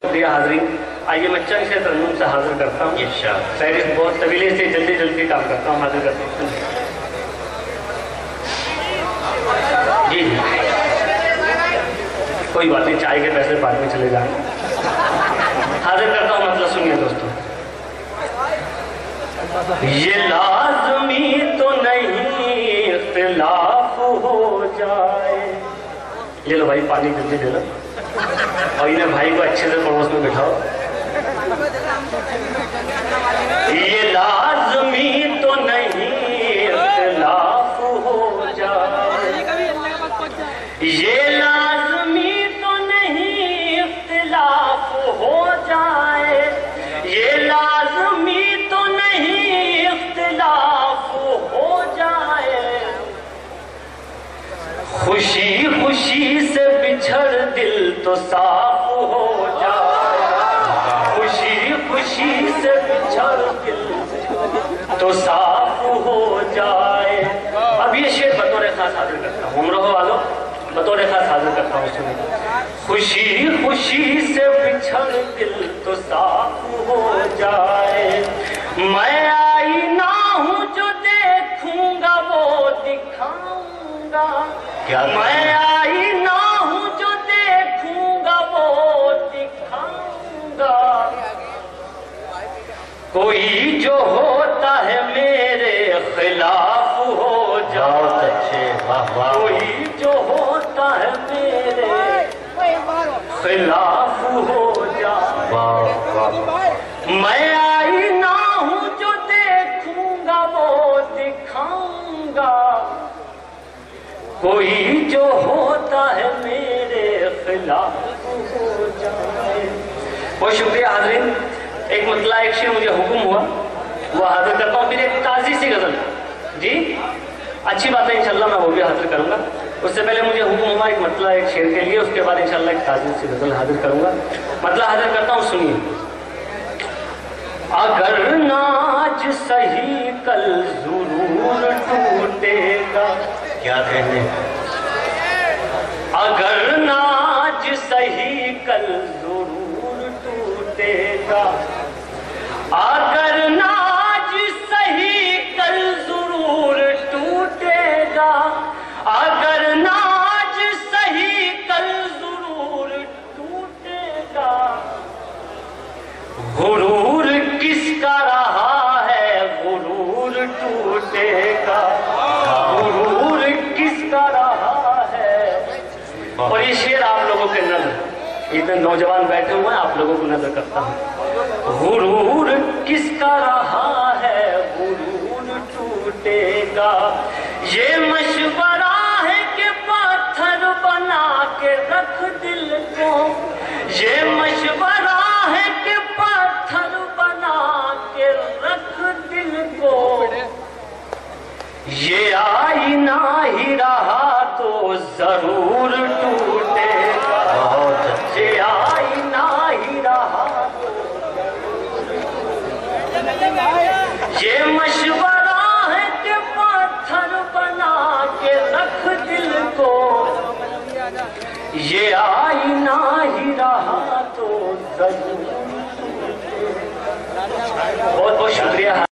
شکریہ حاضرین، آئیے میں چند سے ترنم سے حاضر کرتا ہوں. فہرست بہت طویلے سے جلدی کام کرتا ہوں، حاضر کرتا ہوں. جی کوئی بات نہیں، چائے کے پیسے بعد میں چلے جائیں. حاضر کرتا ہوں، مطلب سنیے دوستوں. یہ لازمی تو نہیں اختلاف ہو جائے. یہ لو بھائی پانی جلدی دے لو، اور انہیں بھائی کو اچھے سے پڑوس میں بٹھاؤ. یہ لازمی تو نہیں اختلاف ہو جائے، یہ لازمی تو نہیں اختلاف ہو جائے، یہ لازمی تو نہیں اختلاف ہو جائے. خوشی خوشی سے بچھڑ دل تو صاف ہو جائے، خوشی خوشی سے بچھڑ دل تو صاف ہو جائے. اب یہ شعر بطور خاص حاضر کرتا ہوں، امروہ والوں بطور خاص حاضر کرتا ہوں. سنیں. خوشی خوشی سے بچھڑ دل تو صاف ہو جائے، میں آئینہ ہوں جو دیکھوں گا وہ دکھاؤں گا. میں آئینہ ہوں جو دیکھوں گا وہ دکھاؤں گا. کوئی جو ہوتا ہے میرے خلاف ہو جائے، کوئی جو ہوتا ہے میرے خلاف ہو جائے. میں آئینہ ہوں جو دیکھوں گا وہ دکھاؤں گا. کوئی جو ہوتا ہے میرے خلاف ہو جائے. بہت شکریہ حاضرین. ایک مطلع ایک شعر مجھے حکم ہوا، وہ حاضر کرتا ہوں. پھر ایک تازی سی غزل. جی اچھی بات ہے، انشاءاللہ میں وہ بھی حاضر کروں گا. اس سے پہلے مجھے حکم ہوا ایک مطلع ایک شعر کے لیے، اس کے بعد انشاءاللہ ایک تازی سی غزل حاضر کروں گا. مطلع حاضر کرتا ہوں، سنیے. اگر ناج صحیح کل ضرور ٹوٹے گا. کیا کہنے؟ اگر ناج صحیح کل ضرور ٹوٹے گا، اگر ناج صحیح کل ضرور ٹوٹے گا، اگر ناج صحیح کل ضرور ٹوٹے گا. غرور کس کا رہا ہے غرور ٹوٹے گا، غرور کس کا رہا ہے. اور یہ شعر آپ لوگوں کے نظر، اتنے نوجوان بیٹھے ہوئے ہیں، آپ لوگوں کو نظر کرتا ہوں. غرور کس کا رہا ہے غرور ٹوٹے گا. یہ مشورہ ہے کہ پتھر بنا کے رکھ دل کو، یہ مشورہ ہے کہ پتھر بنا کے رکھ دل کو. یہ آئینہ ہی رہا تو ضرور ٹوٹے گا، یہ آئینہ ہی رہا تو. یہ مشورہ ہے کہ پتھر بنا کے رکھ دل کو، یہ آئینہ ہی رہا تو ضرور ٹوٹے گا. بہت بہت شکریہ.